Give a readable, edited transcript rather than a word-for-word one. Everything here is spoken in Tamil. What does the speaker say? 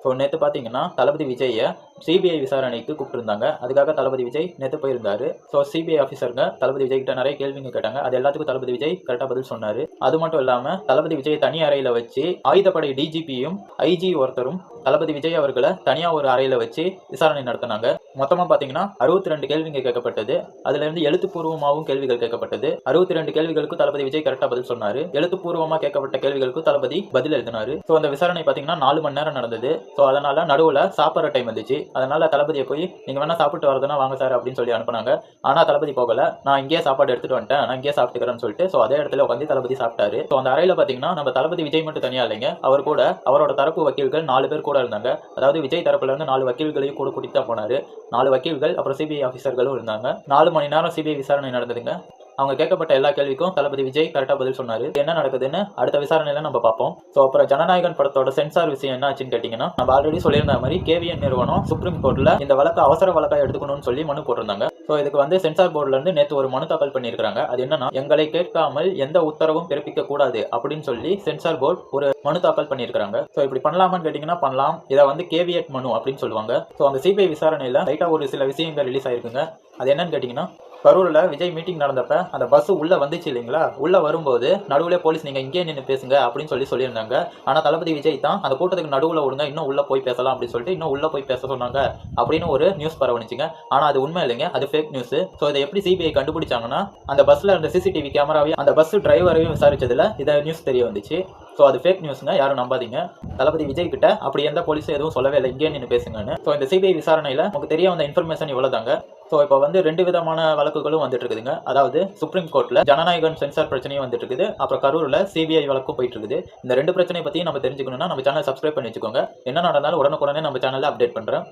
ஸோ நேற்று பார்த்தீங்கன்னா தளபதி விஜயை சிபிஐ விசாரணைக்கு கூப்பிட்டுருந்தாங்க. அதுக்காக தளபதி விஜய் நேற்று போயிருந்தாரு. ஸோ சிபிஐ ஆஃபீஸருங்க தளபதி விஜய் கிட்ட நிறைய கேள்விங்க கேட்டாங்க. அது எல்லாத்துக்கும் தளபதி விஜய் கரெக்டாக பதில் சொன்னார். அது மட்டும் இல்லாமல் தளபதி விஜய் தனி அறையில் வச்சு ஆயுதப்படை டிஜிபியும் ஐஜி ஒருத்தரும் தளபதி விஜய் அவர்களை தனியாக ஒரு அறையில் வச்சு விசாரணை நடத்தினாங்க. மொத்தமாக பார்த்தீங்கன்னா 62 கேள்விங்க கேட்கப்பட்டது. அதுலேருந்து எழுத்துப்பூர்வமாகவும் கேள்விகள் கேட்கப்பட்டது. 62 கேள்விகளுக்கு தளபதி விஜய் கரெக்டாக பதில் சொன்னார். எழுத்துப்பூர்வமாக கேட்கப்பட்ட கேள்விகளுக்கு தளபதி பதில் எழுதினார். ஸோ அந்த விசாரணை பார்த்தீங்கன்னா 4 மணி நேரம் நடந்தது. ஸோ அதனால நடுவில் சாப்பிட்ற டைம் வந்துச்சு. அதனால தளபதியை போய் நீங்கள் வேணா சாப்பிட்டு வரதுன்னா வாங்க சார் அப்படின்னு சொல்லி அனுப்புனாங்க. ஆனால் தளபதி போகல. நான் இங்கேயே சாப்பாடு எடுத்துட்டு வந்துட்டேன், நான் இங்கேயே சாப்பிட்டுக்கிறேன்னு சொல்லிட்டு ஸோ அதே இடத்துல உட்காந்து தளபதி சாப்பிட்டாரு. ஸோ அந்த அறையில் பார்த்தீங்கன்னா நம்ம தளபதி விஜய் மட்டும் தனியாக இல்லைங்க, அவர் கூட அவரோட தரப்பு வக்கீல்கள் 4 பேர் கூட இருந்தாங்க. அதாவது விஜய் தரப்புல இருந்து 4 வக்கீல்களையும் கூட கூட்டிட்டு தான் போனாரு. 4 வக்கீல்கள் அப்புறம் சிபிஐ ஆஃபீஸர்களும் இருந்தாங்க. 4 மணி நேரம் சிபிஐ விசாரணை நடந்ததுங்க. அவங்க கேட்கப்பட்ட எல்லா கேள்விக்கும் தளபதி விஜய் கரெக்டாக பதில் சொன்னார். என்ன நடக்குதுன்னு அடுத்த விசாரணையில நம்ம பார்ப்போம். ஸோ அப்புறம் ஜனநாயகன் படத்தோட சென்சார் விஷயம் என்ன ஆச்சுன்னு கேட்டிங்கன்னா, நம்ம ஆல்ரெடி சொல்லியிருந்த மாதிரி கேவிஎன் நிறுவனம் சுப்ரீம் கோர்ட்டில் இந்த வழக்கு அவசர வழக்காக எடுத்துக்கணும்னு சொல்லி மனு போட்டிருந்தாங்க. ஸோ இதுக்கு வந்து சென்சார் போர்டுலேருந்து நேற்று ஒரு மனு தாக்கல் பண்ணியிருக்காங்க. அது என்னன்னா, எங்களை கேட்காமல் எந்த உத்தரவும் பிறப்பிக்க கூடாது அப்படின்னு சொல்லி சென்சார் போர்டு ஒரு மனு தாக்கல் பண்ணியிருக்காங்க. ஸோ இப்படி பண்ணலாமான்னு கேட்டிங்கன்னா பண்ணலாம். இதை வந்து கேவியட் மனு அப்படின்னு சொல்லுவாங்க. ஸோ அந்த சிபிஐ விசாரணையில் லைட்டாக ஒரு சில விஷயங்கள் ரிலீஸ் ஆயிருக்குங்க. அது என்னன்னு கேட்டிங்கன்னா, கரூரில் விஜய் மீட்டிங் நடந்தப்ப அந்த பஸ் உள்ளே வந்துச்சு இல்லைங்களா, உள்ளே வரும்போது நடுவில் போலீஸ் நீங்கள் இங்கே நின்று பேசுங்க அப்படின்னு சொல்லியிருந்தாங்க. ஆனால் தளபதி விஜய் தான் அந்த கூட்டத்துக்கு நடுவில் விடுங்க, இன்னும் உள்ளே போய் பேசலாம் அப்படின்னு சொல்லிட்டு இன்னும் உள்ளே போய் பேச சொன்னாங்க அப்படின்னு ஒரு நியூஸ் பரவணிச்சுங்க. ஆனால் அது உண்மை இல்லைங்க, அது ஃபேக் நியூஸ். ஸோ இதை எப்படி சிபிஐ கண்டுபிடிச்சாங்கன்னா, அந்த பஸ்ஸில் இருந்த சிசிடிவி கேமராவையும் அந்த பஸ் டிரைவரையும் விசாரிச்சதில் இதை நியூஸ் தெரிய வந்துச்சு. ஸோ அது ஃபேக் நியூஸுங்க, யாரும் நம்பாதீங்க. தளபதி விஜய் கிட்ட அப்படி எந்த போலீஸும் எதுவும் சொல்லவே இல்லை இங்கே நின்று பேசுங்கன்னு. ஸோ இந்த சிபிஐ விசாரணையில் உங்களுக்கு தெரிய வந்த இன்ஃபர்மேஷன் இவ்வளோ தாங்க. ஸோ இப்போ வந்து 2 விதமான வழக்குகளும் வந்துட்டு இருக்குதுங்க. அதாவது சுப்ரீம் கோர்ட்டில் ஜனநாயகன் சென்சார் பிரச்சனையும் வந்துட்டு இருக்குது, அப்புறம் கரூரில் சிபிஐ வழக்கும் போயிட்டு இருக்குது. இந்த 2 பிரச்சனையை பற்றி நம்ம தெரிஞ்சுக்கணும்னா நம்ம சேனல் சப்ஸ்கிரைப் பண்ணி வச்சுக்கோங்க. என்ன நடந்தாலும் உடனுக்குடனே நம்ம சேனலில் அப்டேட் பண்ணுறேன்.